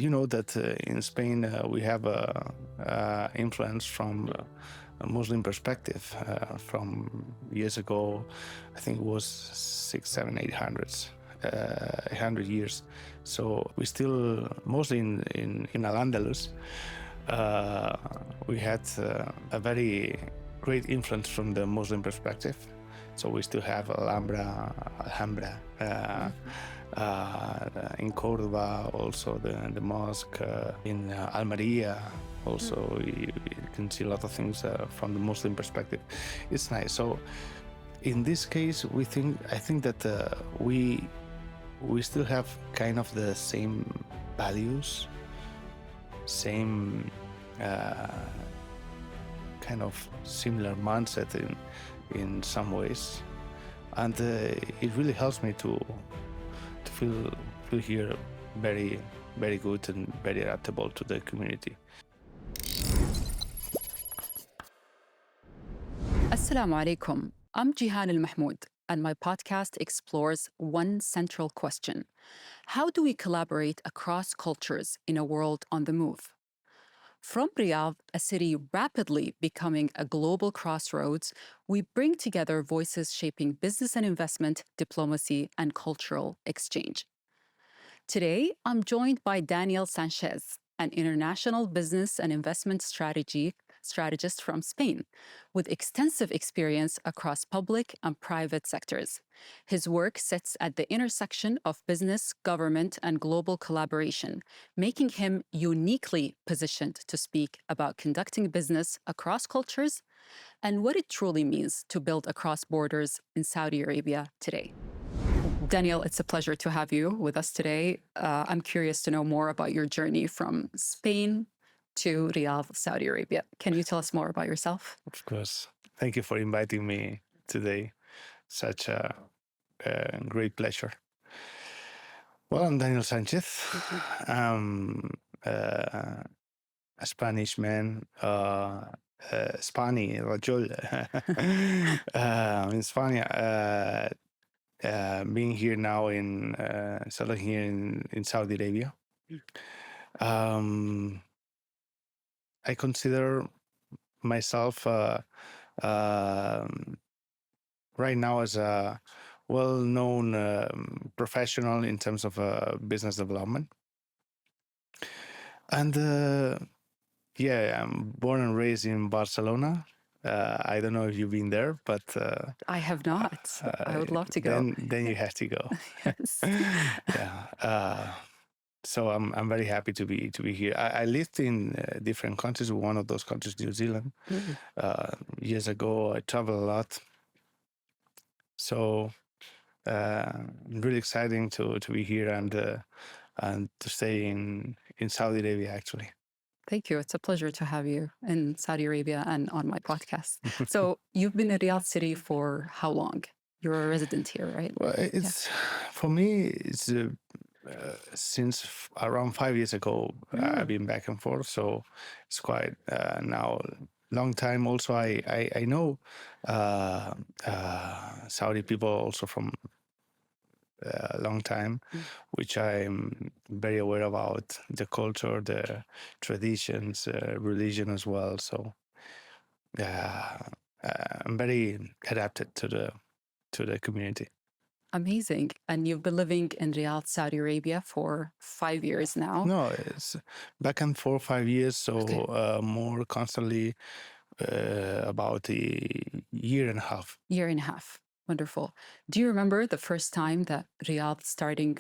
You know that in Spain we have influence from a Muslim perspective from years ago. I think it was 800 years. So we still mostly in Al-Andalus. We had a very great influence from the Muslim perspective. So we still have Alhambra. In Cordoba, also the mosque in Almeria. Also, you can see a lot of things from the Muslim perspective. It's nice. So, in this case, I think that we still have kind of the same values, same kind of similar mindset in some ways, and it really helps me to feel here very, very good and very adaptable to the community. Assalamu alaikum. I'm Jehan AlMahmoud, and my podcast explores one central question: how do we collaborate across cultures in a world on the move? From Riyadh, a city rapidly becoming a global crossroads, we bring together voices shaping business and investment, diplomacy, and cultural exchange. Today, I'm joined by Daniel Sanchez, an international business and investment strategist from Spain, with extensive experience across public and private sectors. His work sits at the intersection of business, government, and global collaboration, making him uniquely positioned to speak about conducting business across cultures and what it truly means to build across borders in Saudi Arabia today. Daniel, it's a pleasure to have you with us today. I'm curious to know more about your journey from Spain to Riyadh, Saudi Arabia. Can you tell us more about yourself? Of course. Thank you for inviting me today. Such a great pleasure. Well, I'm Daniel Sanchez. I'm a Spanish man, Spani, Rajol. In Spain, being here now settling here in Saudi Arabia. I consider myself right now as a well-known professional in terms of business development. And I'm born and raised in Barcelona. I don't know if you've been there, but I have not. I would love to go. Then you have to go. Yes. Yeah. So I'm very happy to be here. I lived in different countries. One of those countries, New Zealand. Years ago, I traveled a lot. So really exciting to be here and to stay in Saudi Arabia, actually. Thank you. It's a pleasure to have you in Saudi Arabia and on my podcast. So you've been in Riyadh City for how long? You're a resident here, right? Well, for me, it's since around 5 years ago. I've been back and forth, so it's quite now long time. Also, I know Saudi people also from a long time, which I'm very aware about the culture, the traditions, religion as well. So I'm very adapted to the community. Amazing. And you've been living in Riyadh, Saudi Arabia for 5 years now? No, it's back and forth 5 years, so Okay. more constantly about a year and a half. Year and a half. Wonderful. Do you remember the first time that Riyadh starting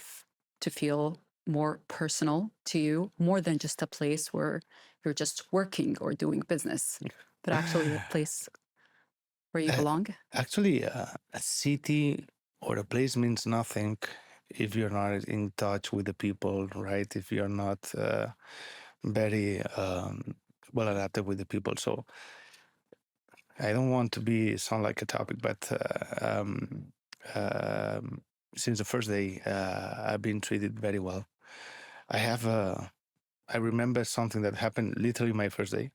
to feel more personal to you, more than just a place where you're just working or doing business, but actually a place where you belong? Actually, a city or a place means nothing if you're not in touch with the people, right? If you're not very well adapted with the people. So I don't want to sound like a topic, but since the first day, I've been treated very well. I remember something that happened literally my first day.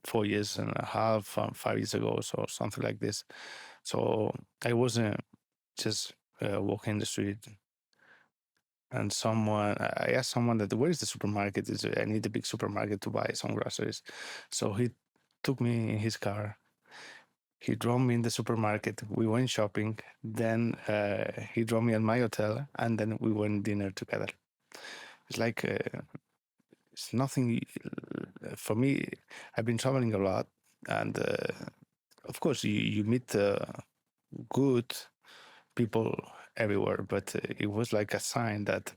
4 years and a half, 5 years ago, so something like this. So I wasn't just walking the street. and I asked someone that where is the supermarket? I need a big supermarket to buy some groceries. So he took me in his car. He drove me in the supermarket. We went shopping. Then he drove me at my hotel, and then we went dinner together. It's like it's nothing for me. I've been traveling a lot, and of course you meet good people everywhere, but it was like a sign that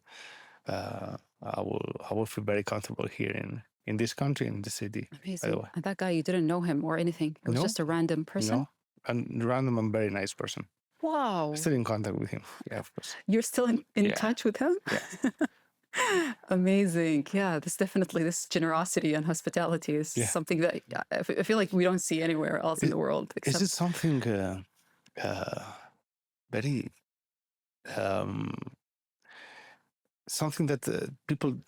I will feel very comfortable here in this country, in this city. By the Amazing. way, And that guy, you didn't know him or anything. It was no, just a random person. no, and random and very nice person. Wow. Still in contact with him. Yeah, of course. You're still in Yeah. touch with him? Yeah. Amazing. Yeah, this generosity and hospitality is Yeah. something that I feel like we don't see anywhere else in the world. Is it something very something that people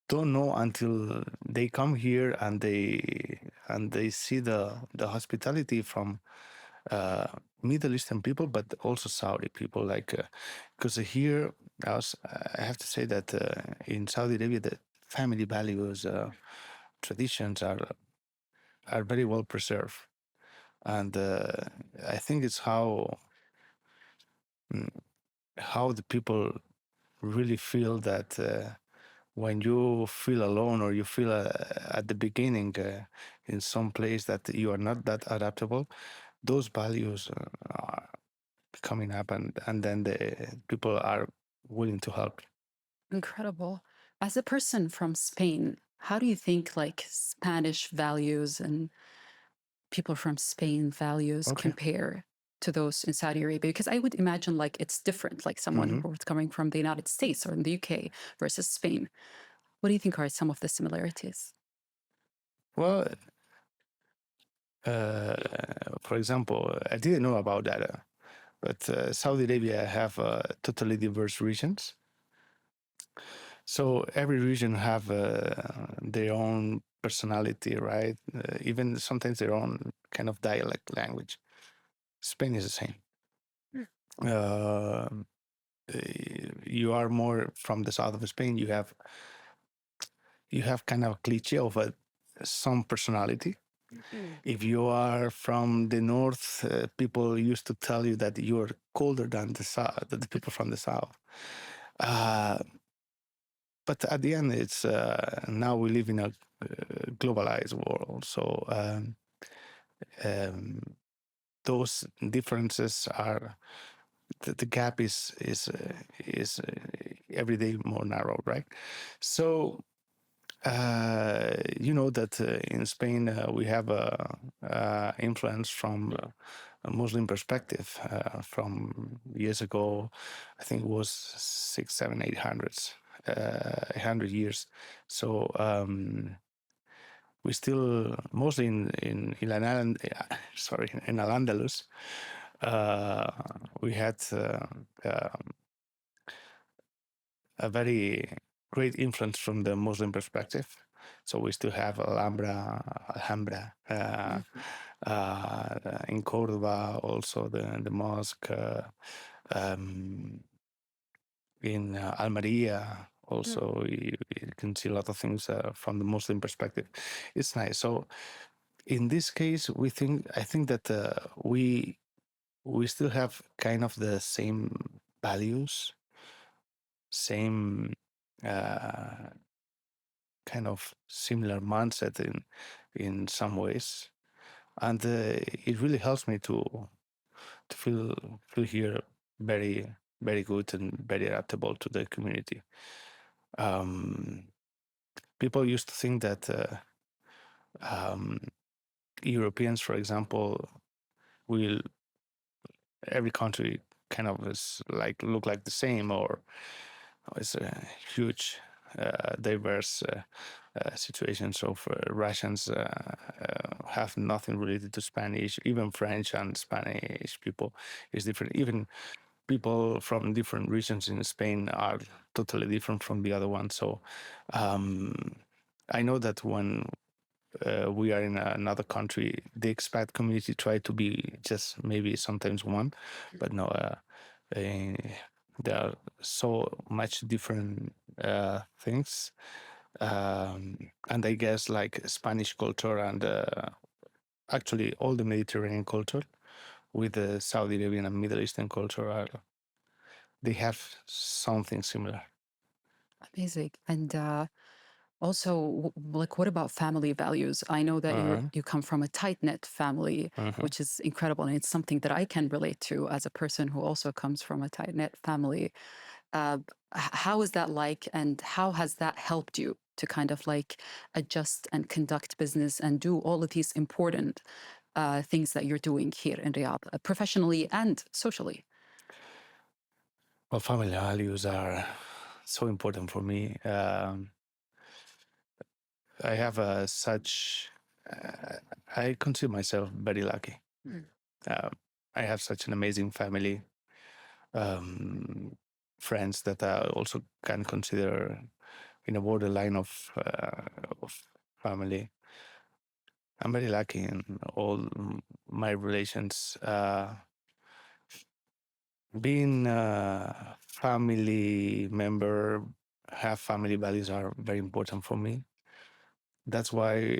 don't know until they come here and they see the hospitality from Middle Eastern people, but also Saudi people. Like, because here, I have to say that in Saudi Arabia, the family values, traditions are very well preserved, and I think it's how the people really feel that when you feel alone or you feel at the beginning in some place that you are not that adaptable, those values are coming up, and then the people are willing to help. Incredible. As a person from Spain, how do you think like Spanish values and people from Spain values compare to those in Saudi Arabia? Because I would imagine like it's different, like someone who's coming from the United States or in the UK versus Spain. What do you think are some of the similarities? Well, for example, I didn't know about that, but Saudi Arabia have totally diverse regions. So every region have their own personality, right? Even sometimes their own kind of dialect language. Spain is the same. You are more from the south of Spain. You have kind of a cliche of some personality. If you are from the north, people used to tell you that you are colder than the people from the south. But at the end, it's now we live in a globalized world, so those differences are the gap is every day more narrow, right? So you know that in Spain we have influence from a Muslim perspective from years ago. I think it was 6, 7, 800s, 100 years. So we still mostly in Al-Andalus. We had a very great influence from the Muslim perspective. So we still have Alhambra, in Cordoba, also the mosque, in Almeria. Also, you can see a lot of things from the Muslim perspective. It's nice. So in this case, I think that we still have kind of the same values, same kind of similar mindset in some ways, and it really helps me to feel here very, very good and very adaptable to the community. People used to think that Europeans, for example, will every country kind of is like look like the same, or it's a huge diverse situations of Russians have nothing related to Spanish. Even French and Spanish people is different. Even people from different regions in Spain are totally different from the other one. So I know that when we are in another country, the expat community try to be just maybe sometimes one, but no. There are so much different things, and I guess like Spanish culture and actually all the Mediterranean culture with the Saudi Arabian and Middle Eastern culture they have something similar. Amazing. And also, like, what about family values? I know that Uh-huh. you come from a tight knit family, Uh-huh. which is incredible, and it's something that I can relate to as a person who also comes from a tight knit family. Uh, how is that like, and how has that helped you to kind of like adjust and conduct business and do all of these important things that you're doing here in Riyadh, professionally and socially? Well, family values are so important for me. I have such. I consider myself very lucky. Mm. Uh, I have such an amazing family, um, friends that I also can consider in a borderline of family. I'm very lucky in all my relations. Being a family member, have family values are very important for me. That's why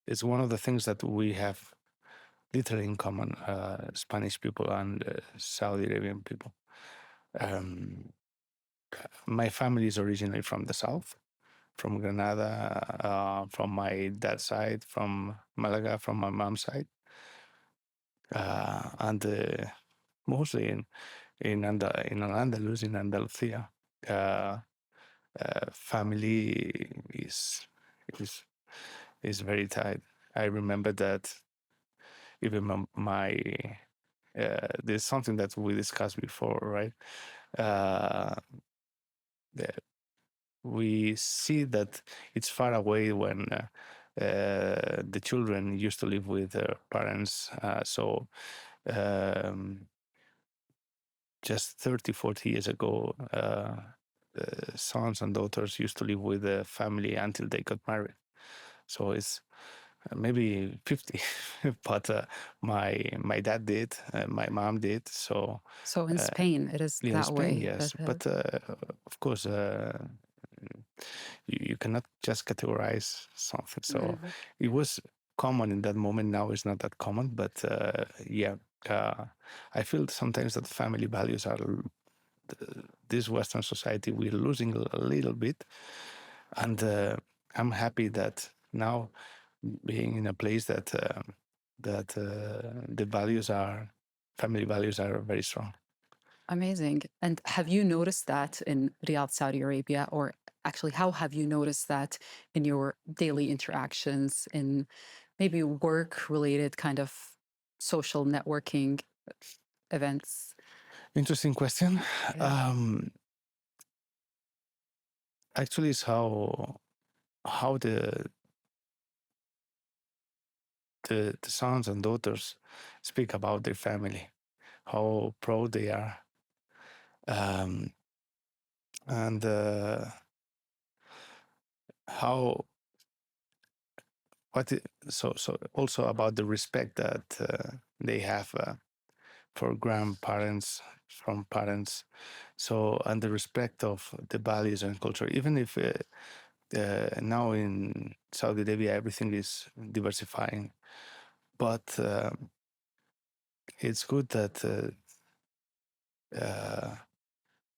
it's one of the things that we have literally in common, Spanish people and Saudi Arabian people. Um, my family is originally from the south, from Granada, from my dad's side, from Malaga, from my mom's side, and mostly in Al-Andalus, in Andalusia. Uh, family is is very tight. I remember that even my there's something that we discussed before, right? Uh, we see that it's far away when the children used to live with their parents. So um, just 30, 40 years ago, sons and daughters used to live with the family until they got married. So it's maybe 50, but my dad did, my mom did. So in Uh, Spain, it is in that Spain, way. yes, but of course, you cannot just categorize something. So it was common in that moment. Now it's not that common, but yeah, I feel sometimes that family values are this Western society we're losing a little bit, and I'm happy that now being in a place that the values are family values are very strong. Amazing. And have you noticed that in Riyadh, Saudi Arabia, or actually, how have you noticed that in your daily interactions, in maybe work related kind of social networking events? Interesting question. Yeah. Actually, it's how the sons and daughters speak about their family, how proud they are, um, and how so also about the respect that they have for grandparents, from parents, so and the respect of the values and culture, even if now in Saudi Arabia everything is diversifying, but it's good that uh,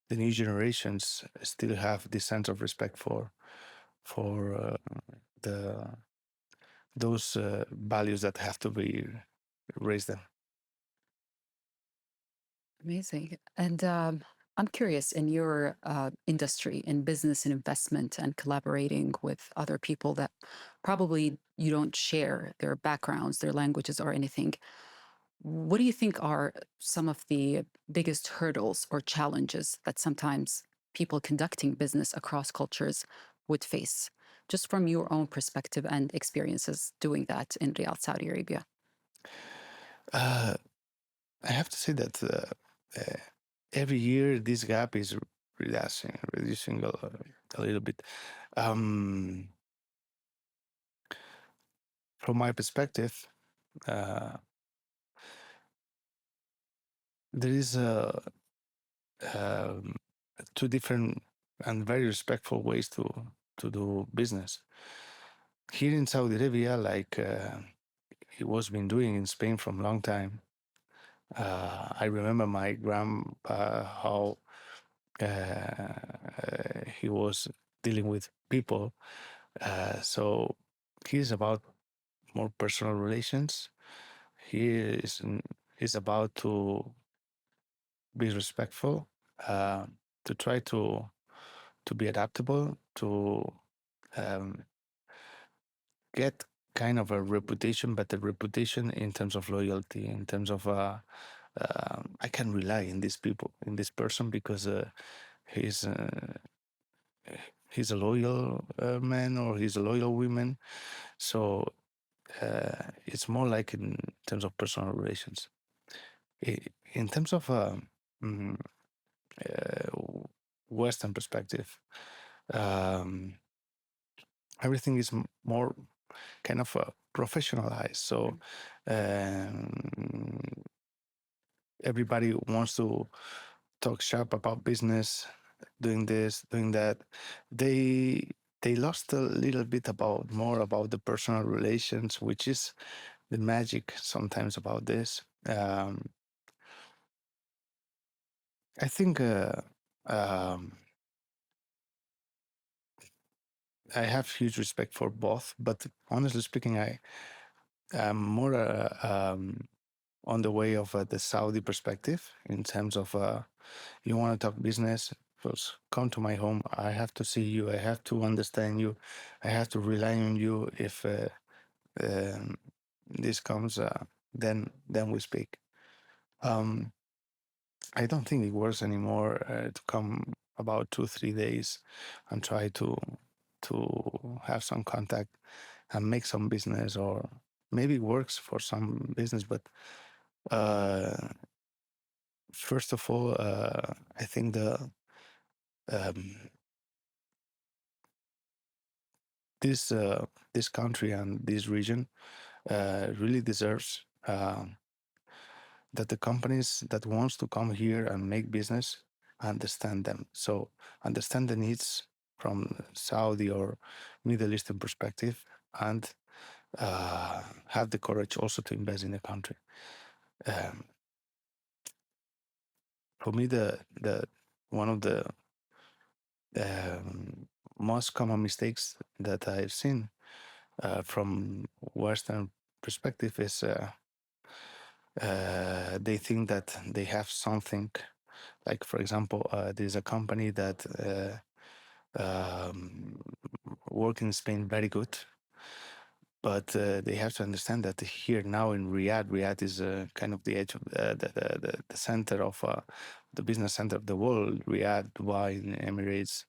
the new generations still have this sense of respect for the those values that have to be raised them. Amazing. And I'm curious, in your industry, in business and investment, and collaborating with other people that probably you don't share their backgrounds, their languages, or anything, what do you think are some of the biggest hurdles or challenges that sometimes people conducting business across cultures would face, just from your own perspective and experiences doing that in Riyadh, Saudi Arabia? Uh, I have to say that every year this gap is reducing a little bit. Um, from my perspective, uh, there is um, two different and very respectful ways to do business. Here in Saudi Arabia, like it was been doing in Spain from a long time. I remember my grandpa how he was dealing with people. So he's about more personal relations. He is about to be respectful, to try to be adaptable, to um, get kind of a reputation, but a reputation in terms of loyalty, in terms of I can rely in these people, in this person, because he's uh, he's a loyal man or he's a loyal woman. So it's more like in terms of personal relations. In terms of mm, Western perspective, um, everything is more kind of professionalized. So um, everybody wants to talk sharp about business, doing this, doing that. They lost a little bit about more about the personal relations, which is the magic sometimes about this. I think um, I have huge respect for both, but honestly speaking, I am more on the way of the Saudi perspective in terms of you want to talk business, first come to my home. I have to see you. I have to understand you. I have to rely on you. If um, this comes, then we speak. Um, I don't think it works anymore to come about 2 3 days and try to have some contact and make some business, or maybe it works for some business, but uh, first of all, I think um, this this country and this region really deserves that the companies that wants to come here and make business understand them. So understand the needs from Saudi or Middle Eastern perspective, and have the courage also to invest in the country. Um, for me, the one of the um, most common mistakes that I've seen from Western perspective is they think that they have something. Like, for example, there's a company that um, work in Spain very good, but they have to understand that here now in Riyadh is kind of the edge of the center of the business center of the world. Riyadh, Dubai, Emirates.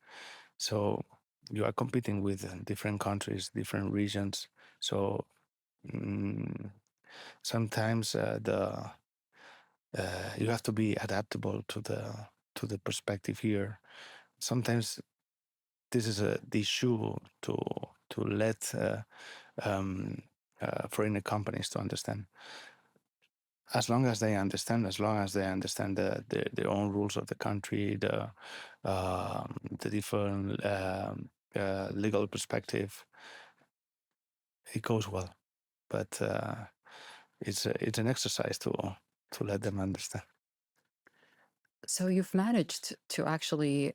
So you are competing with different countries, different regions. So mm, sometimes you have to be adaptable to the perspective here. Sometimes this is the issue to let um, foreign companies to understand. As long as they understand, as long as they understand their own rules of the country, the different legal perspective, it goes well. But it's an exercise to let them understand. So you've managed to actually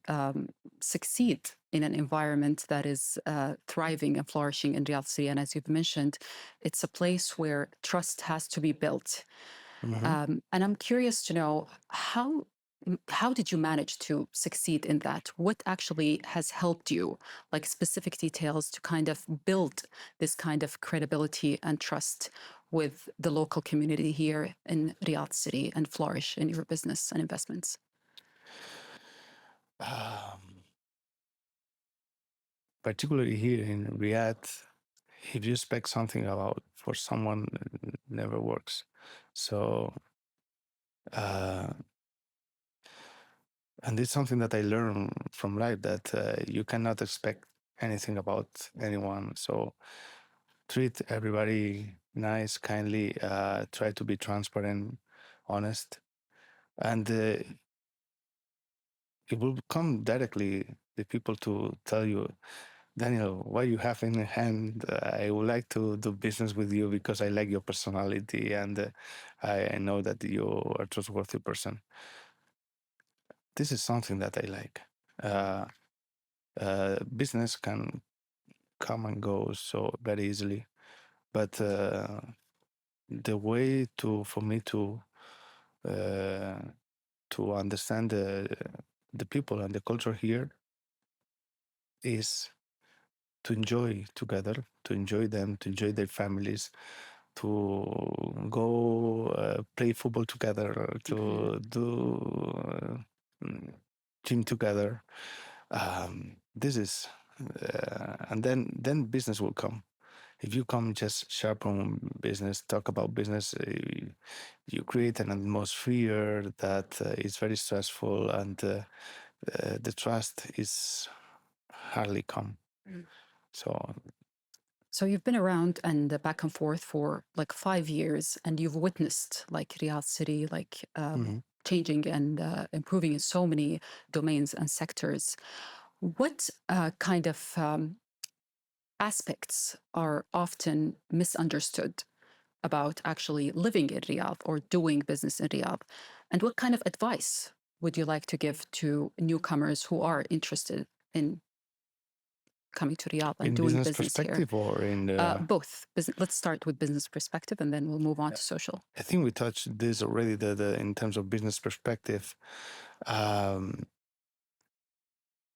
succeed in an environment that is thriving and flourishing in Riyadh City. And as you've mentioned, it's a place where trust has to be built. And I'm curious to know how did you manage to succeed in that? What actually has helped you, like specific details to kind of build this kind of credibility and trust with the local community here in Riyadh City and flourish in your business and investments? Particularly here in Riyadh, if you expect something about for someone, it never works. So, and it's something that I learned from life, that you cannot expect anything about anyone. So treat everybody nice, kindly, try to be transparent, honest. And it will come directly the people to tell you, Daniel, what you have in hand, I would like to do business with you because I like your personality, and I know that you are a trustworthy person. This is something that I like. Business can come and go so very easily, but the way for me to understand the people and the culture here is to enjoy together, to enjoy them, to enjoy their families, to go play football together, to do gym together. This is, and then business will come. If you come just sharp on business, talk about business, you create an atmosphere that is very stressful, and the trust is hardly come. So you've been around and back and forth for like 5 years, and you've witnessed like Riyadh city like changing and improving in so many domains and sectors. What kind of aspects are often misunderstood about actually living in Riyadh or doing business in Riyadh? And what kind of advice would you like to give to newcomers who are interested in coming to Riyadh and in doing business business perspective here? or in both. Let's start with business perspective, and then we'll move on to social. I think we touched this already. In terms of business perspective,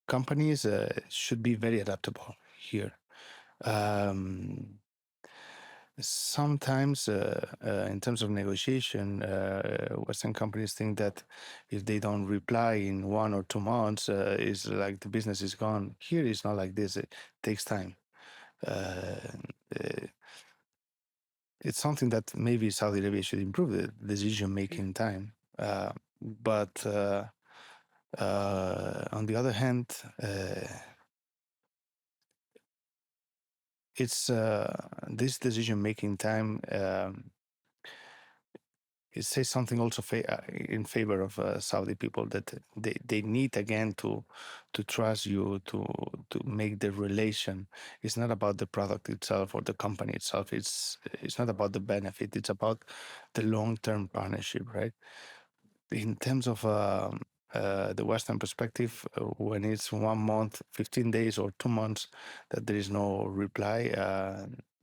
companies should be very adaptable here. Sometimes, in terms of negotiation, Western companies think that if they don't reply in 1 or 2 months, is like the business is gone. Here, it's not like this. It takes time. It's something that maybe Saudi Arabia should improve, the decision-making time. But on the other hand, it's this decision-making time. It says something also in favor of Saudi people, that they need again to trust you, to make the relation. It's not about the product itself or the company itself. It's not about the benefit. It's about the long-term partnership, right? In terms of the Western perspective, when it's 1 month, 15 days, or 2 months that there is no reply,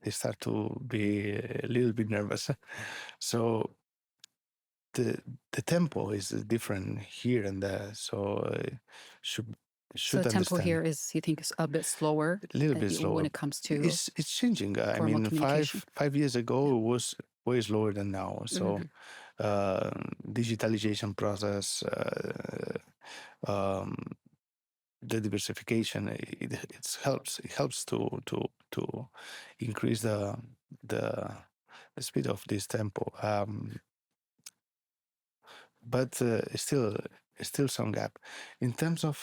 they start to be a little bit nervous. So the tempo is different here and there, so should so the tempo here is, you think, is a bit slower, a little bit slower when it comes to it's changing. I mean, five years ago it was way slower than now. So digitalization process, the diversification, it helps to increase the speed of this tempo. But still some gap in terms of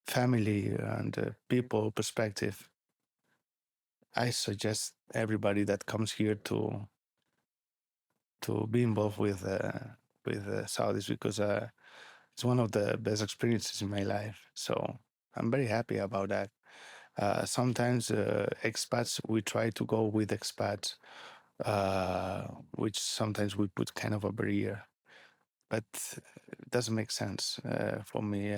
family and people perspective. I suggest everybody that comes here to be involved with Saudis, because it's one of the best experiences in my life. So I'm very happy about that. Sometimes expats, we try to go with expats, which sometimes we put kind of a barrier, but it doesn't make sense for me.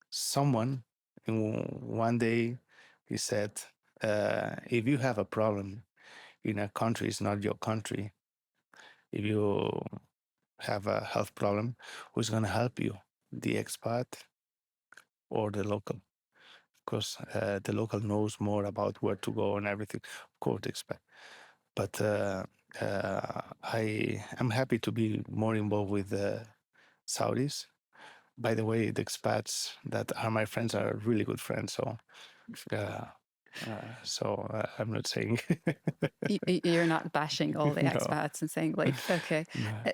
Someone one day, he said, if you have a problem in a country, it's not your country. If you have a health problem, who's going to help you? The expat or the local? Because the local knows more about where to go and everything. Of course, the expat. But I am happy to be more involved with the Saudis. By the way, the expats that are my friends are really good friends. So I'm not saying you're not bashing all the expats and saying like, okay.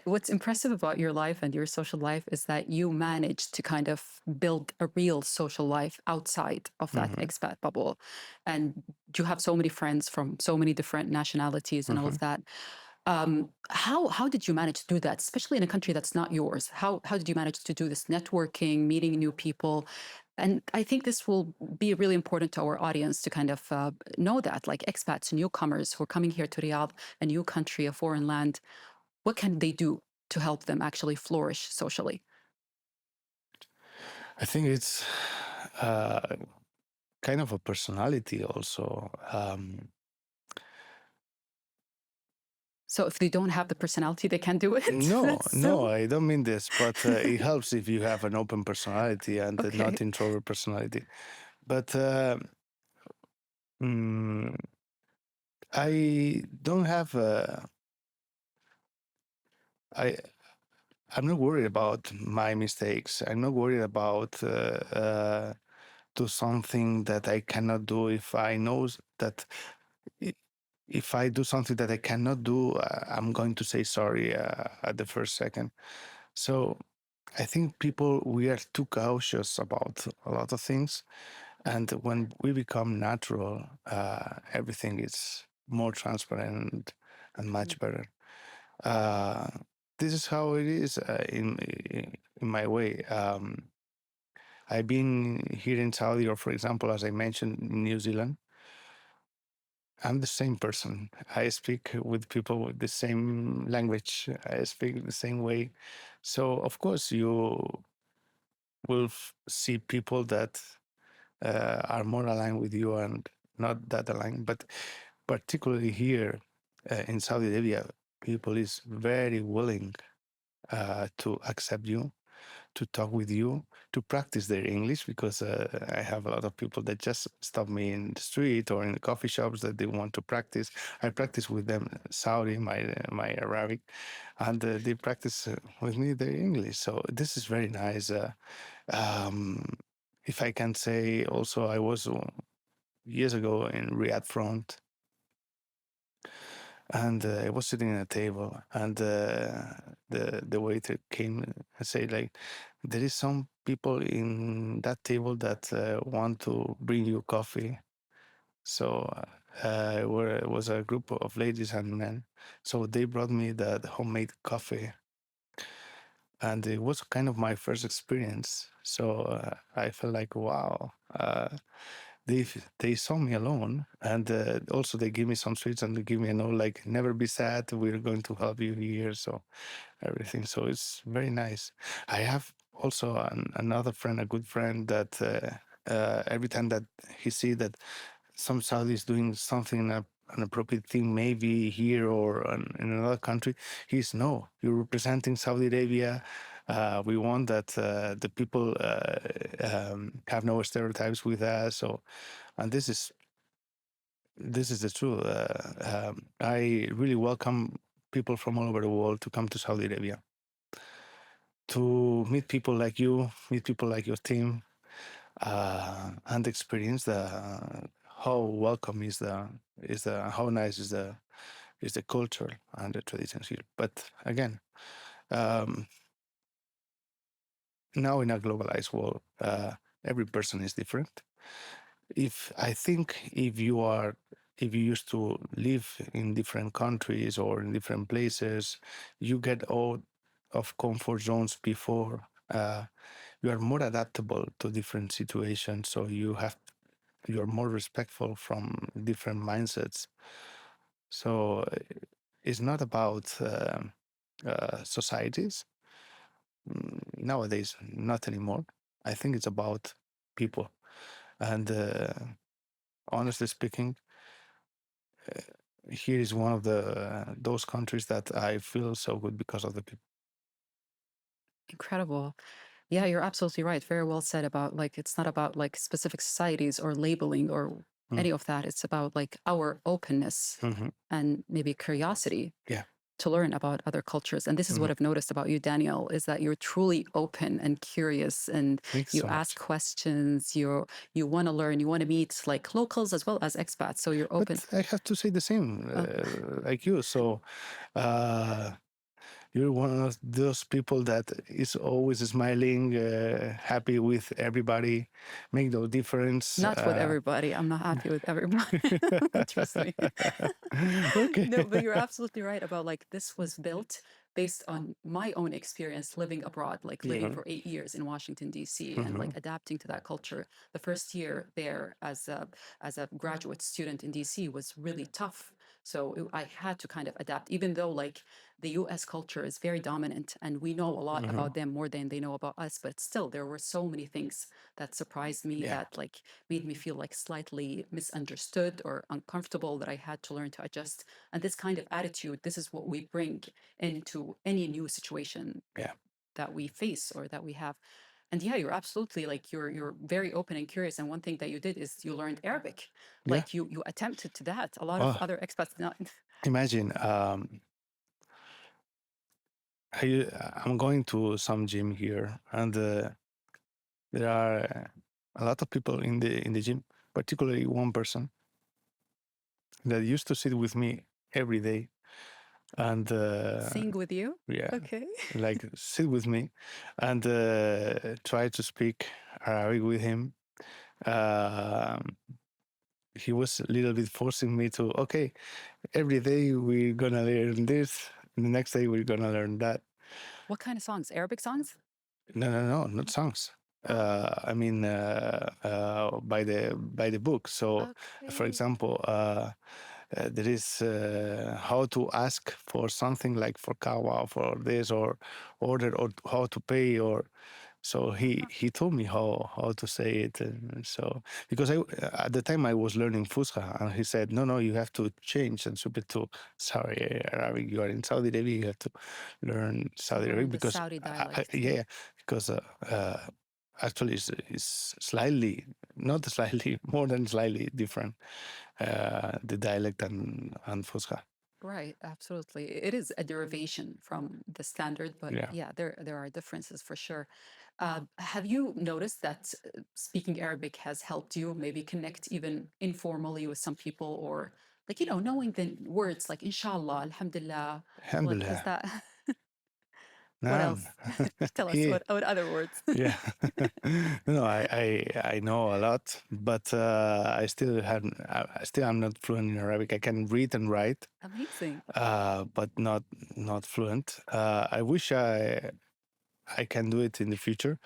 What's impressive about your life and your social life is that you managed to kind of build a real social life outside of that expat bubble, and you have so many friends from so many different nationalities and all of that. How did you manage to do that, especially in a country that's not yours? How did you manage to do this networking, meeting new people? And I think this will be really important to our audience to kind of know that, like expats, newcomers who are coming here to Riyadh, a new country, a foreign land, what can they do to help them actually flourish socially? I think it's uh, kind of a personality also. So if they don't have the personality, they can't do it. No, That's no, so I don't mean this, but it helps if you have an open personality and okay. not introvert personality. But mm, I don't have I I'm not worried about my mistakes. I'm not worried about do something that I cannot do if I know that i- if I do something that I cannot do, I'm going to say sorry at the first second. So I think people, we are too cautious about a lot of things. And when we become natural, everything is more transparent and much better. Uh, this is how it is in my way. I've been here in Saudi, or for example, as I mentioned, in New Zealand. I'm the same person. I speak with people with the same language. I speak the same way. So of course you will see people that are more aligned with you and not that aligned. But particularly here in Saudi Arabia, people is very willing to accept you, to talk with you, to practice their English, because I have a lot of people that just stop me in the street or in the coffee shops that they want to practice. I practice with them Saudi, my Arabic, and they practice with me their English. So this is very nice. Um, if I can say also, I was years ago in Riyadh front, and I was sitting at a table, and the waiter came and said, like, there is some people in that table that want to bring you coffee. So it was a group of ladies and men. So they brought me the homemade coffee, and it was kind of my first experience. So I felt like, wow. They saw me alone, and also they give me some sweets, and they give me a note like, never be sad, we're going to help you here, so everything. So it's very nice. I have also another friend, a good friend, that every time that he see that some Saudis doing something an appropriate thing, maybe here or in another country, he's, no, you're representing Saudi Arabia. We want that the people have no stereotypes with us. So, and this is the truth. I really welcome people from all over the world to come to Saudi Arabia to meet people like you, meet people like your team, and experience the how welcome is the how nice is the culture and the traditions here. But again, um, now in a globalized world, every person is different. If you used to live in different countries or in different places, you get out of comfort zones before. You are more adaptable to different situations, so you're more respectful from different mindsets. So it's not about societies nowadays, not anymore. I think it's about people. And honestly speaking, here is one of those countries that I feel so good because of the people. Incredible. Yeah, you're absolutely right. Very well said about like it's not about like specific societies or labeling or any of that. It's about like our openness Mm-hmm. and maybe curiosity Yeah. to learn about other cultures. And this is what I've noticed about you, Daniel, is that you're truly open and curious and Thanks you so ask much. questions, you want to learn, you want to meet like locals as well as expats. So you're open. But I have to say the same, Oh, like you. So, uh, you're one of those people that is always smiling, happy with everybody, make no difference. Not with everybody. I'm not happy with everybody. Trust me. Okay. No, but you're absolutely right about like this was built based on my own experience living abroad, like living for 8 years in Washington, D.C., and like adapting to that culture. The first year there as a graduate student in D.C. was really tough. So I had to kind of adapt, even though like the US culture is very dominant and we know a lot about them more than they know about us. But still, there were so many things that surprised me Yeah. that like made me feel like slightly misunderstood or uncomfortable that I had to learn to adjust. And this kind of attitude, this is what we bring into any new situation Yeah. that we face or that we have. And yeah, you're absolutely like you're very open and curious. And one thing that you did is you learned Arabic. Yeah. Like you attempted to that. A lot of Oh, other expats did not. imagine I'm going to some gym here, and there are a lot of people in the gym, particularly one person that used to sit with me every day, and Sing with you. yeah, Okay. like sit with me, and try to speak Arabic with him. Um, he was a little bit forcing me to, okay, every day we're gonna learn this, and the next day we're gonna learn that. What kind of songs? Arabic songs? No, not songs. I mean, by the book. So, for Okay. example, there is how to ask for something like for kawa, for this, or order, or how to pay, or so he told me how to say it, and so because I at the time I was learning Fusha, and he said no, you have to change and switch it to Saudi Arabic. You are in Saudi Arabia, you have to learn Saudi Learn Arabic the because Saudi dialect. yeah, because actually it's slightly, not slightly, more than slightly different, the dialect and Fusha. Right, absolutely. It is a derivation from the standard, but Yeah. yeah, there are differences for sure. Have you noticed that speaking Arabic has helped you maybe connect even informally with some people, or like knowing the words like inshallah, alhamdulillah, like has Alhamdulillah. that? What Naam. else? Tell us Yeah. what other words? Yeah. No, I know a lot, but I still haven't. I still am not fluent in Arabic. I can read and write, Amazing. but not fluent. I wish I can do it in the future.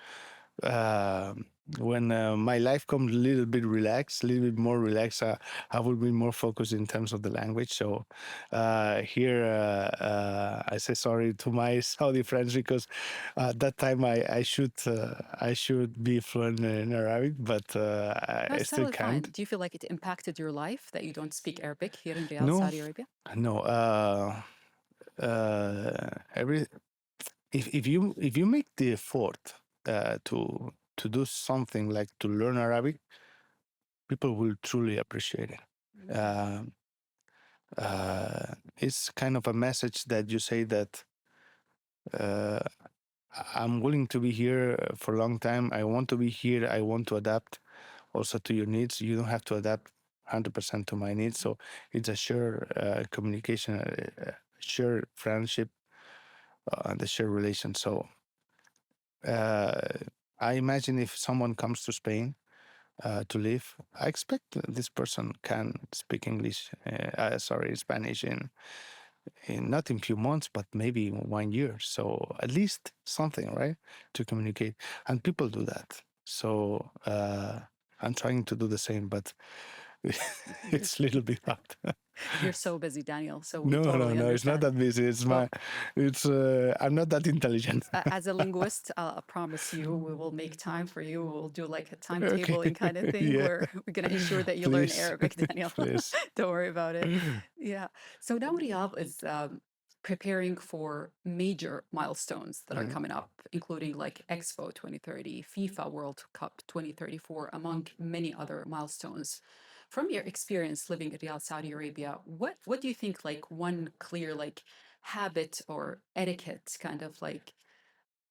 Um when my life comes a little bit relaxed, a little bit more relaxed, I will be more focused in terms of the language. So here I say sorry to my Saudi friends because at that time I should be fluent in Arabic, but I That's still totally fine. can't. Do you feel like it impacted your life that you don't speak Arabic here in Riyadh, No, Saudi Arabia? no. Every if you make the effort to do something like to learn Arabic, people will truly appreciate it. Um it's kind of a message that you say that uh, I'm willing to be here for a long time. I want to be here. I want to adapt also to your needs. You don't have to adapt 100% to my needs. So it's a sure communication, sure friendship, and a sure relation. So uh, I imagine if someone comes to Spain to live, I expect this person can speak English, Spanish in not in few months, but maybe in 1 year. So at least something, right, to communicate. And people do that. So I'm trying to do the same, but it's a little bit hard. You're so busy, Daniel. So we No, totally no, it's not understand. that busy. It's Well, I'm not that intelligent. as a linguist, I promise you, we will make time for you. We'll do like a Okay. timetabling kind of thing Yeah. where we're going to ensure that you learn Please. Arabic, Daniel. Please. Don't worry about it. Yeah. So now Riyadh is preparing for major milestones that are coming up, including like Expo 2030, FIFA World Cup 2034, among many other milestones. From your experience living in Riyadh, Saudi Arabia, what do you think like one clear like habit or etiquette kind of like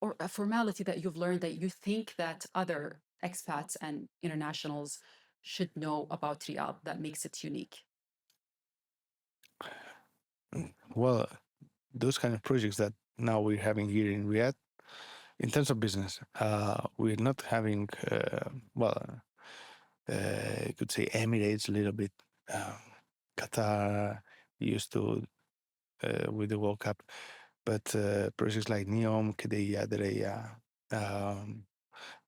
or a formality that you've learned that you think that other expats and internationals should know about Riyadh that makes it unique? Well, those kind of projects that now we're having here in Riyadh. In terms of business, we're not having, you could say Emirates a little bit. Qatar used to with the World Cup, but projects like NEOM, Kedeya, Dereya,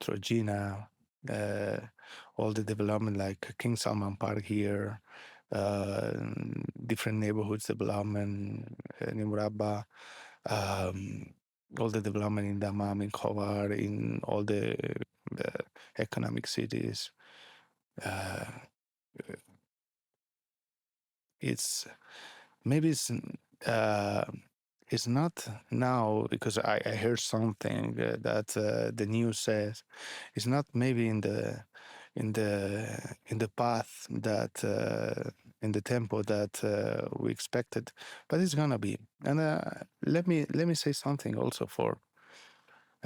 Trojina, uh, all the development like King Salman Park here, uh, different neighborhoods development, Nimraba, um, all the development in Dammam, in Khobar, in all the economic cities. Uh, it's maybe it's not now because I heard something that the news says it's not maybe in the path that in the tempo that we expected, but it's gonna be. And let me say something also for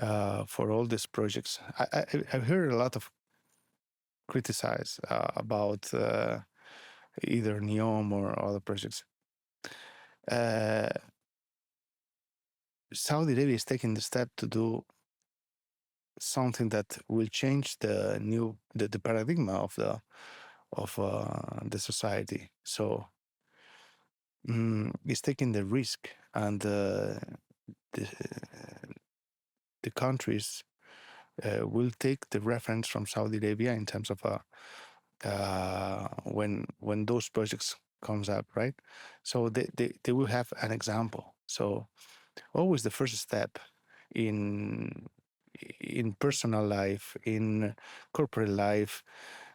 all these projects. I've heard a lot of criticize about either NEOM or other projects. Saudi Arabia is taking the step to do something that will change the paradigm of the society. So it's taking the risk, and the countries will take the reference from Saudi Arabia in terms of when those projects comes up, right? So they will have an example. So always the first step in personal life, in corporate life,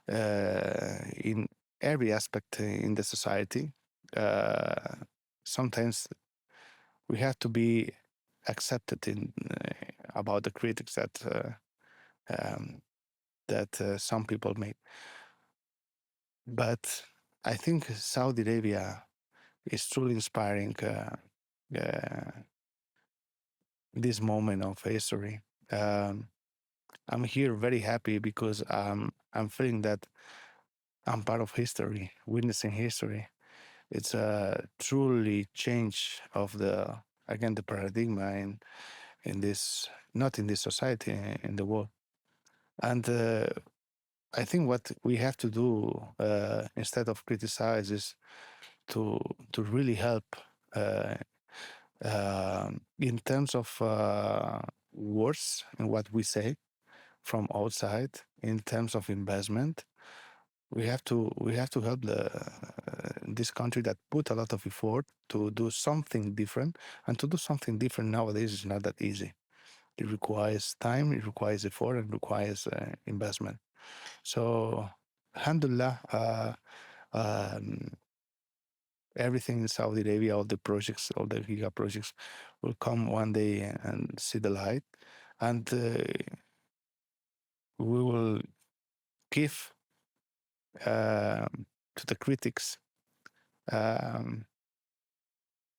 in every aspect in the society. Sometimes we have to be accepted in about the critics that some people make. But I think Saudi Arabia is truly inspiring this moment of history. I'm here very happy because I'm feeling that I'm part of history, witnessing history. It's a truly change of the paradigm in this, not in this society, in the world. And I think what we have to do instead of criticize is to really help in terms of words and what we say from outside, in terms of investment. We have to help this country that put a lot of effort to do something different, and to do something different nowadays is not that easy. It requires time, it requires effort, and requires investment. So, alhamdulillah, everything in Saudi Arabia, all the projects, all the Giga projects, will come one day and see the light, and we will give to the critics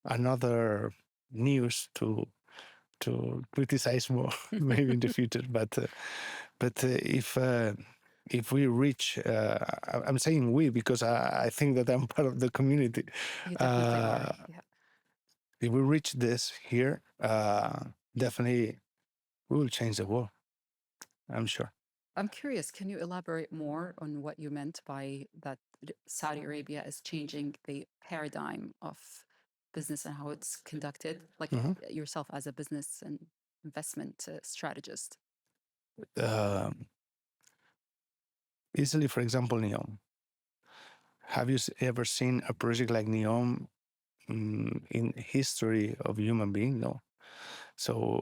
another news to criticize more maybe in the future. But if we reach, I'm saying we because I think that I'm part of the community. You definitely are. Yeah. If we reach this here, definitely we will change the world. I'm sure. I'm curious, can you elaborate more on what you meant by that Saudi Arabia is changing the paradigm of business and how it's conducted, like yourself as a business and investment strategist? Easily, for example, NEOM. Have you ever seen a project like NEOM in history of human being? No. So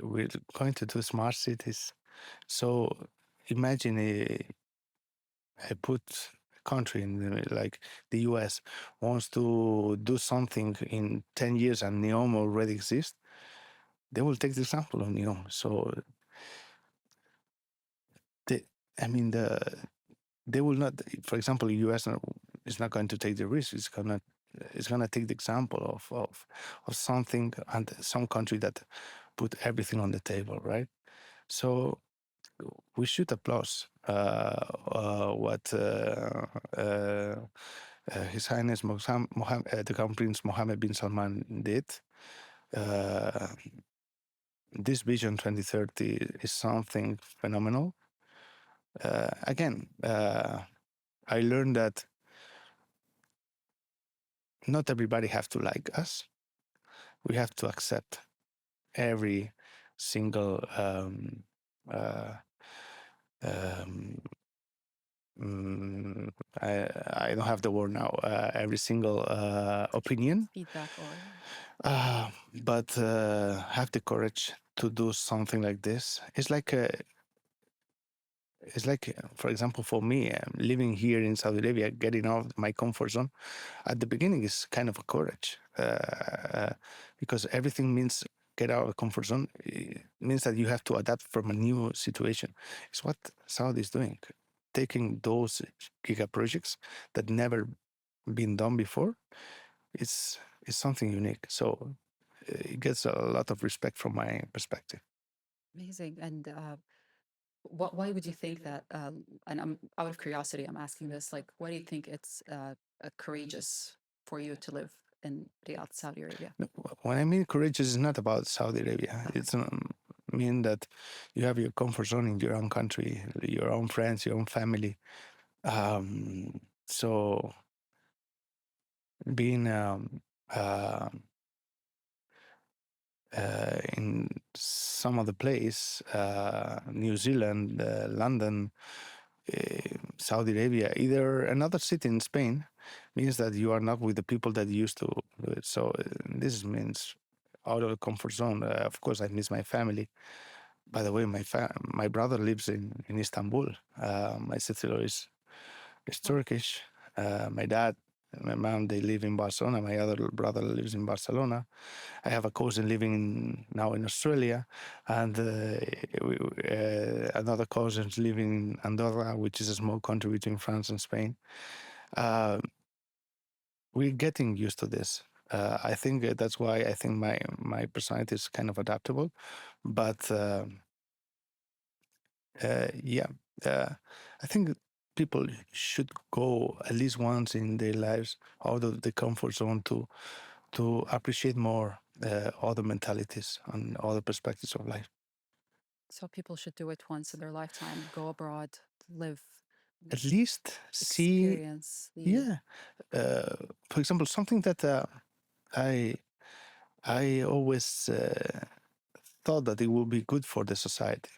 we're going to do smart cities. So imagine a put country in like the US wants to do something in 10 years and NEOM already exists. They will take the example of NEOM. So they will not, for example, the US is not going to take the risk. It's gonna take the example of something, and some country that put everything on the table, right? So we should applaud what His Highness the Crown Prince Mohammed bin Salman did. uh, this Vision 2030 is something phenomenal. Again, I learned that not everybody have to like us. We have to accept every single uh, um, mm, I don't have the word now. Every single opinion, Feedback or but have the courage to do something like this. For example, for me, living here in Saudi Arabia, getting out of my comfort zone at the beginning is kind of a courage, because everything means get out of the comfort zone. It means that you have to adapt from a new situation. It's what Saudi is doing, taking those giga-projects that never been done before. It's something unique. So it gets a lot of respect from my perspective. amazing. And why would you think that? And I'm out of curiosity, I'm asking this. Like, why do you think it's courageous for you to live in Riyadh, Saudi Arabia? When I mean courageous, it's not about Saudi Arabia. It's mean that you have your comfort zone in your own country, your own friends, your own family. So being in some other place, New Zealand, London, Saudi Arabia, either another city in Spain, means that you are not with the people that you used to do it. So this means out of the comfort zone. Of course, I miss my family. By the way, my brother lives in Istanbul. My sister is Turkish. My dad, my mom, they live in Barcelona. My other brother lives in Barcelona. I have a cousin living now in Australia, and another cousin living in Andorra, which is a small country between France and Spain. We're getting used to this. I think that's why I think my personality is kind of adaptable, but yeah, I think people should go at least once in their lives out of the comfort zone to appreciate more other mentalities and other perspectives of life. So people should do it once in their lifetime, go abroad, live, At least see, experience the. yeah. For example, something that I I always thought that it would be good for the society.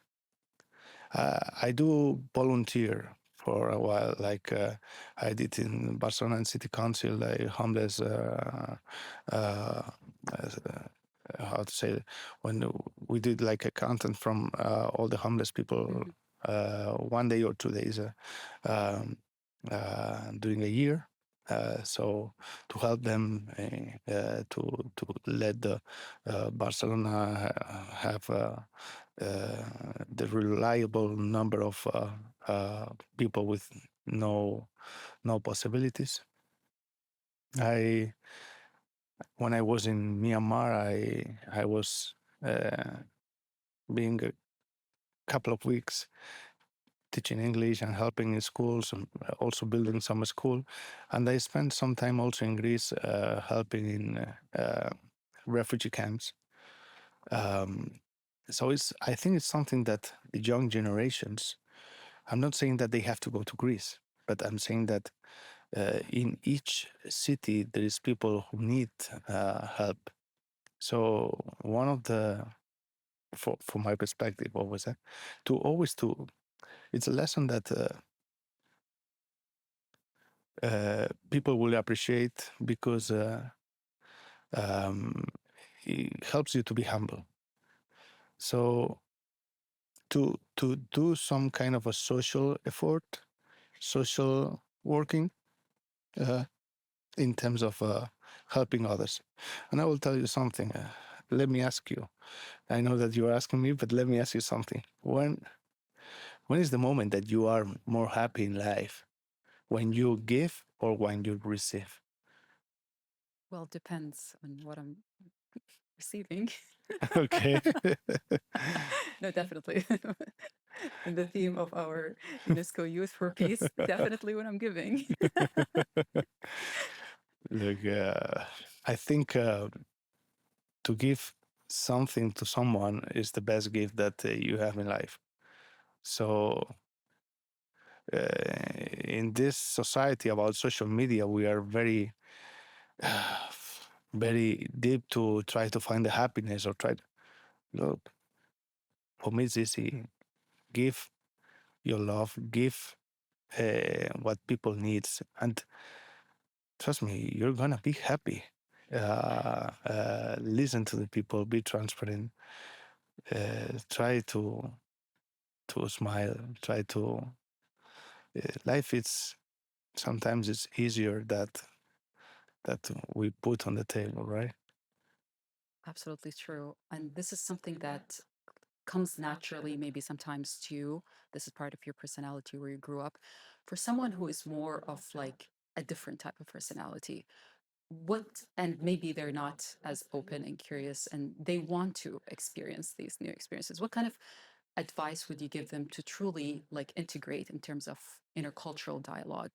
I do volunteer for a while, like I did in Barcelona and City Council, like homeless. Uh, how to say it? When we did like a content from all the homeless people, 1 day or 2 days during a year. So to help them to let the Barcelona have the reliable number of people with no possibilities. When I was in Myanmar, I was being a couple of weeks teaching English and helping in schools, and also building some school. And I spent some time also in Greece helping in refugee camps. So I think it's something that the young generations, I'm not saying that they have to go to Greece, but I'm saying that in each city there is people who need help. So one of the, from my perspective, always it's a lesson that people will appreciate, because it helps you to be humble. So to do some kind of a social effort, social working, in terms of helping others. And I will tell you something. Let me ask you. I know that you are asking me, but let me ask you something. When is the moment that you are more happy in life? When you give or when you receive? Well, it depends on what I'm receiving. Okay. No, definitely. In the theme of our UNESCO Youth for Peace, definitely when I'm giving. Look, I think to give something to someone is the best gift that you have in life. So in this society about social media, we are very, very deep to try to find the happiness or try to look. For me, it's easy. Give your love, give what people needs, and trust me, you're gonna be happy. Listen to the people, be transparent, try to smile, try to. Life is sometimes it's easier that we put on the table, right? Absolutely true. And this is something that comes naturally, maybe sometimes to you. This is part of your personality where you grew up. For someone who is more of like a different type of personality, and maybe they're not as open and curious and they want to experience these new experiences, what kind of advice would you give them to truly like integrate in terms of intercultural dialogue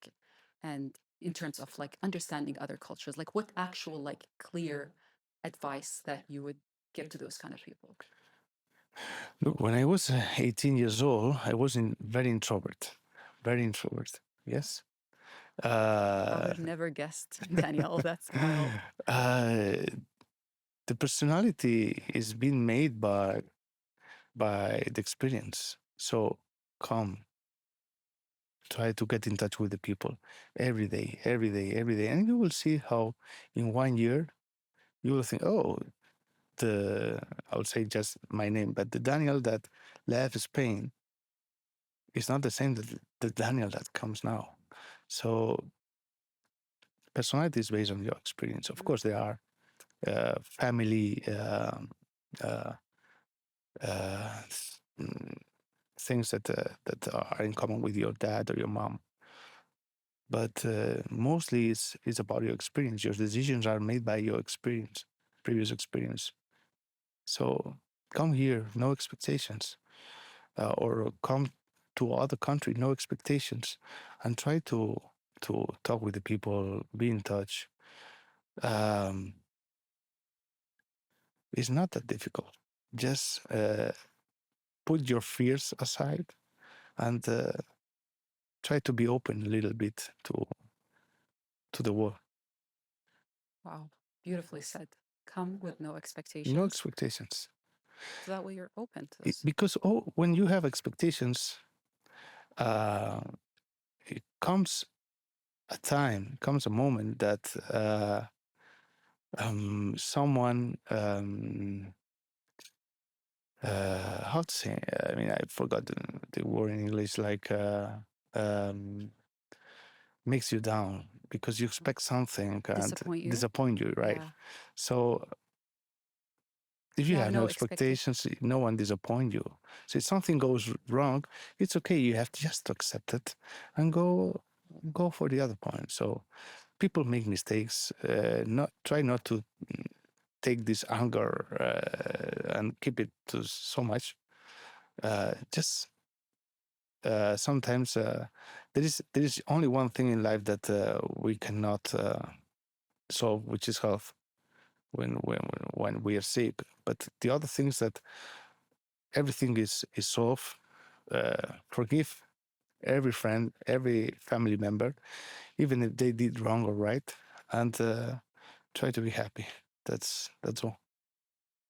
and in terms of like understanding other cultures? Like what actual like clear advice that you would give to those kind of people? Look, when I was 18 years old, I was very introvert, very introvert. Yes. I would Uh, have never guessed, Daniel. That's wild. uh, the personality is being made by the experience. So come, try to get in touch with the people every day, every day, every day, and you will see how in 1 year you will think, oh, the I would say just my name, but the Daniel that left Spain is not the same that the Daniel that comes now. So personality is based on your experience. Of course, there are family uh, uh, things that are in common with your dad or your mom, but mostly it's about your experience. Your decisions are made by your experience, previous experience. So come here, no expectations, or come to other country, no expectations, and try to talk with the people, be in touch. Um, it's not that difficult. Just put your fears aside and try to be open a little bit to the world. Wow. Beautifully said. Come with no No expectations. expectations. So that way you're open to this. Because when you have expectations, uh, it comes a time, comes a moment that someone, how to say, I mean, I forgot the word in English, like um, makes you down because you expect something and Disappoint you? disappoint you, right? Yeah. So if If you you have have no no expectation. expectations, no one disappoint you. So if something goes wrong, it's okay. You have just to accept it and go for the other point. So people make mistakes. Not try not to take this anger and keep it to so much. Just sometimes there is only one thing in life that we cannot solve, which is health. When we are sick, but the other things that everything is solved. Forgive every friend, every family member, even if they did wrong or right, and try to be happy. That's all.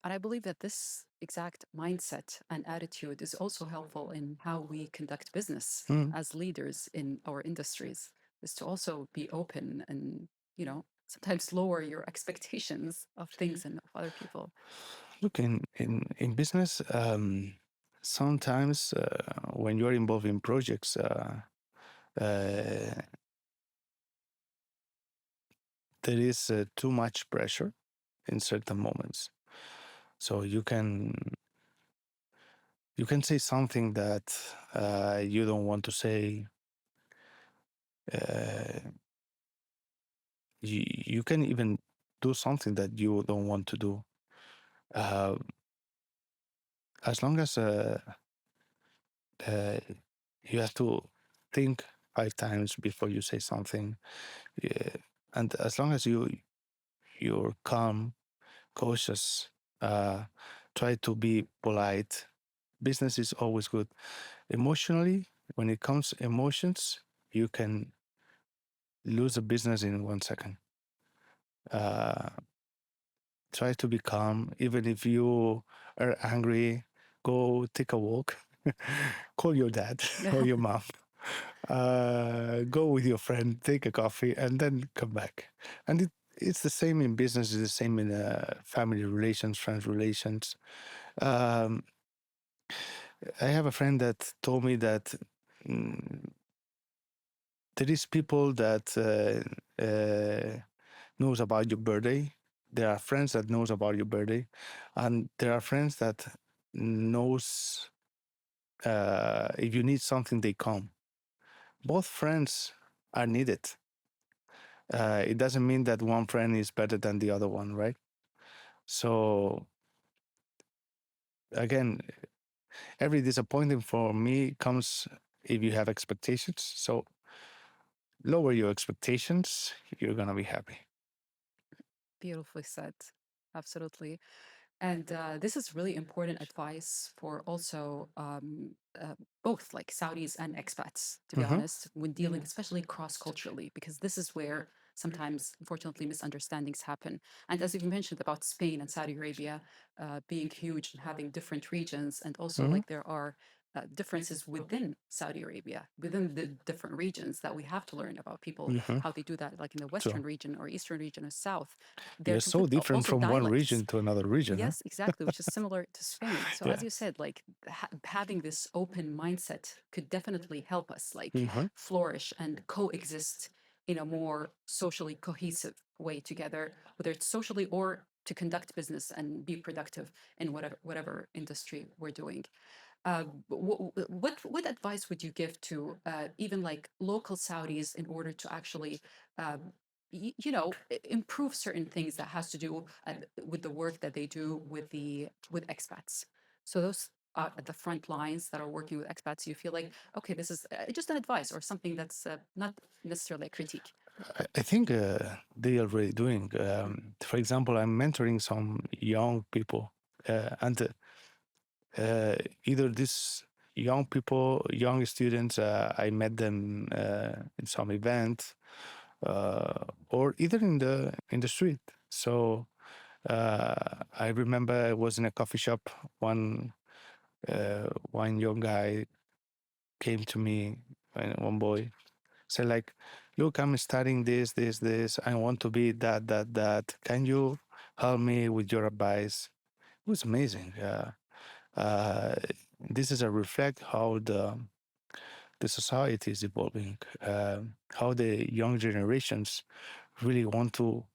And I believe that this exact mindset and attitude is also helpful in how we conduct business Mm. as leaders in our industries, is to also be open and, sometimes lower your expectations of things and of other people. Look, in business, sometimes when you're involved in projects, there is too much pressure in certain moments. So you can say something that you don't want to say. Uh, you can even do something that you don't want to do. Uh, as long as uh, you have to think 5 times before you say something, and as long as you're calm, cautious, Try to be polite. Business is always good. Emotionally, when it comes to emotions, you can lose a business in 1 second. Try to be calm. Even if you are angry, go take a walk. Call your dad or your mom. Go with your friend, take a coffee, and then come back. And it's the same in business. It's the same in family relations, friends relations. Um, I have a friend that told me that mm, there is people that knows about your birthday. There are friends that knows about your birthday, and there are friends that knows if you need something, they come. Both friends are needed. It doesn't mean that one friend is better than the other one, right? So again, every disappointment for me comes if you have expectations. So lower your expectations, you're gonna be happy. Beautifully said. Absolutely. And this is really important advice for also both like Saudis and expats, to be Mm-hmm. honest, when dealing, especially cross culturally, because this is where sometimes, unfortunately, misunderstandings happen. And as you've mentioned about Spain and Saudi Arabia being huge and having different regions, and also Mm-hmm. like there are differences within Saudi Arabia, within the different regions that we have to learn about people, Mm-hmm. how they do that, like in the Western So region or Eastern region or South. They're you're so complete, different also from one dialects. region to another region, huh? Yes, exactly, which is similar to Spain. So as Yeah. you said, like having this open mindset could definitely help us like Mm-hmm. flourish and coexist in a more socially cohesive way together, whether it's socially or to conduct business and be productive in whatever industry we're doing. What advice would you give to even like local Saudis in order to actually improve certain things that has to do with the work that they do with expats? So those at the front lines that are working with expats, you feel like, okay, this is just an advice or something that's not necessarily a critique. I think they are already doing. For example, I'm mentoring some young people, and either these young people, young students, I met them in some event, or either in the street. So I remember I was in a coffee shop. One young guy came to me, one boy said like, "Look, I'm studying this. I want to be that. Can you help me with your advice?" It was amazing. Uh, this is a reflect how the society is evolving, how the young generations really want to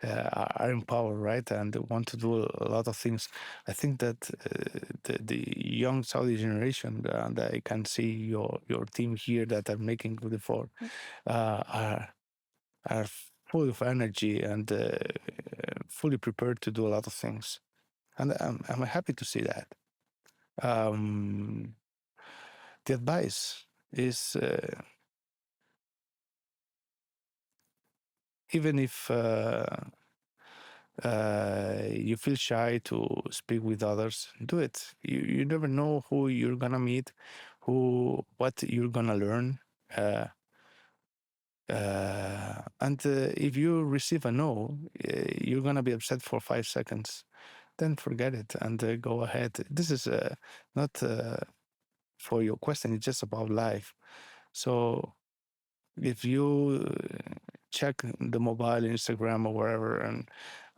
are empowered, right, and want to do a lot of things. I think that the young Saudi generation, and I can see your team here that I'm making good effort, are full of energy and fully prepared to do a lot of things, and I'm happy to see that. Um, the advice is even if you feel shy to speak with others, do it. You never know who you're gonna meet, what you're gonna learn. Uh, and if you receive a no, you're gonna be upset for 5 seconds. Then forget it and go ahead. This is not for your question. It's just about life. So if you check the mobile, Instagram or wherever,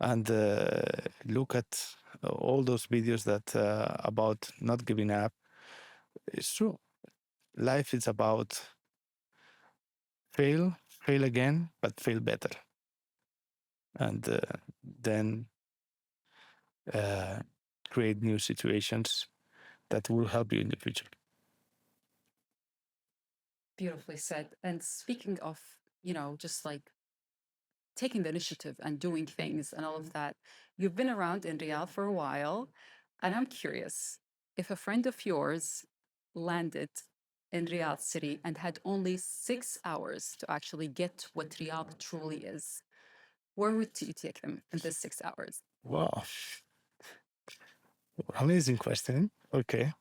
and look at all those videos that about not giving up, it's true. Life is about fail again, but fail better, and then uh, create new situations that will help you in the future. Beautifully said. And speaking of, just like taking the initiative and doing things and all of that. You've been around in Riyadh for a while, and I'm curious if a friend of yours landed in Riyadh city and had only 6 hours to actually get what Riyadh truly is, where would you take them in this 6 hours? Wow. Amazing question. Okay.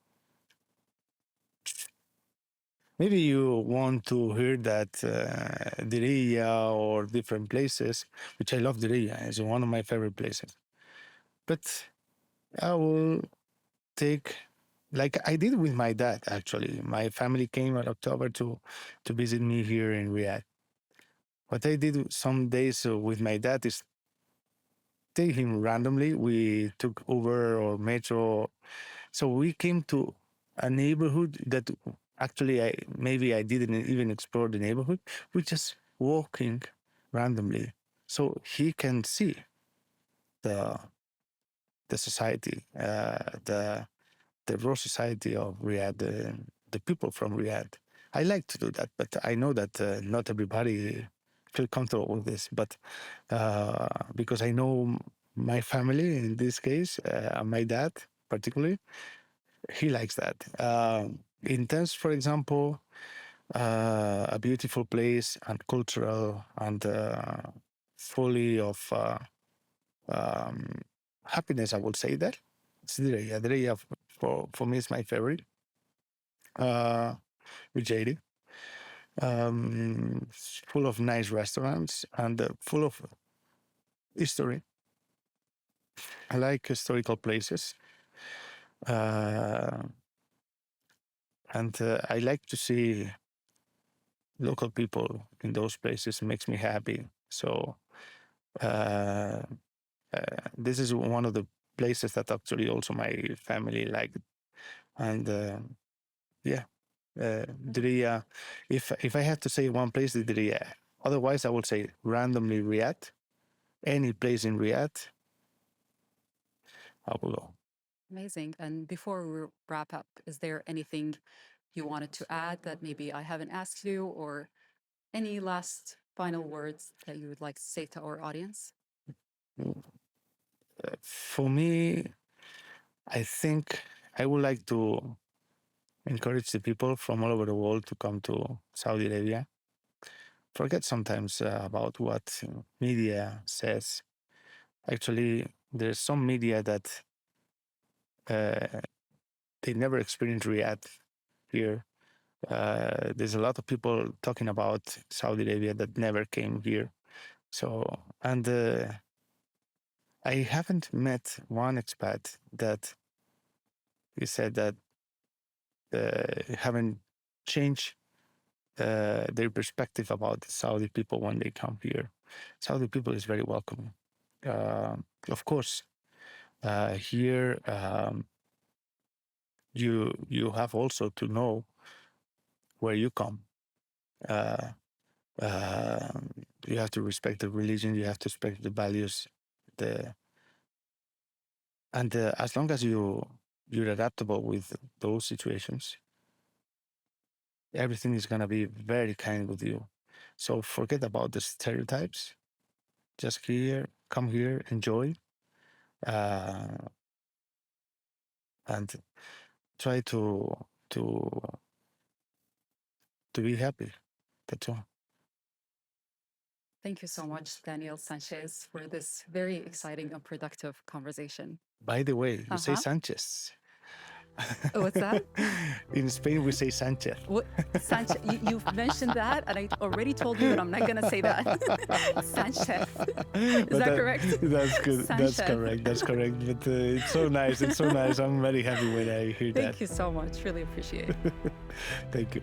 Maybe you want to hear that Diriyah or different places, which I love. Diriyah is one of my favorite places. But I will take, like I did with my dad, actually. My family came in October to visit me here in Riyadh. What I did some days with my dad is take him randomly. We took Uber or Metro. So we came to a neighborhood that actually maybe I didn't even explore the neighborhood. We just walking randomly, so he can see the the society, the raw society of Riyadh, the people from Riyadh. I like to do that, but I know that not everybody feel comfortable with this. But because I know my family in this case, my dad particularly, he likes that. In terms, for example, a beautiful place and cultural and fully of um, happiness, I would say that. It's Diriyah. Diriyah for me is my favorite. With JD. Full of nice restaurants and full of history. I like historical places. And I like to see local people in those places. Makes me happy. So this is one of the places that actually also my family liked. And yeah, Diriyah. If I had to say one place, the Diriyah. Otherwise, I would say randomly Riyadh. Any place in Riyadh, I will go. Amazing. And before we wrap up, is there anything you wanted to add that maybe I haven't asked you, or any last final words that you would like to say to our audience? For me, I think I would like to encourage the people from all over the world to come to Saudi Arabia. Forget sometimes about what media says. Actually, there's some media that they never experienced Riyadh here. There's a lot of people talking about Saudi Arabia that never came here. So, and I haven't met one expat that he said that haven't changed their perspective about the Saudi people when they come here. Saudi people is very welcoming. Of course, here you have also to know where you come. You have to respect the religion. You have to respect the values. And as long as you're adaptable with those situations, everything is gonna be very kind with you. So forget about the stereotypes. Just come here, enjoy, and try to be happy. That's all. Thank you so much, Daniel Sanchez, for this very exciting and productive conversation. By the way, you say Sanchez. What's that? In Spain, we say Sanchez. What? Sanchez, you've mentioned that, and I already told you that I'm not going to say that. Sanchez. Is that correct? That's good. Sanchez. That's correct. That's correct. But it's so nice. It's so nice. I'm very happy when I hear that. Thank you so much. Really appreciate it. Thank you.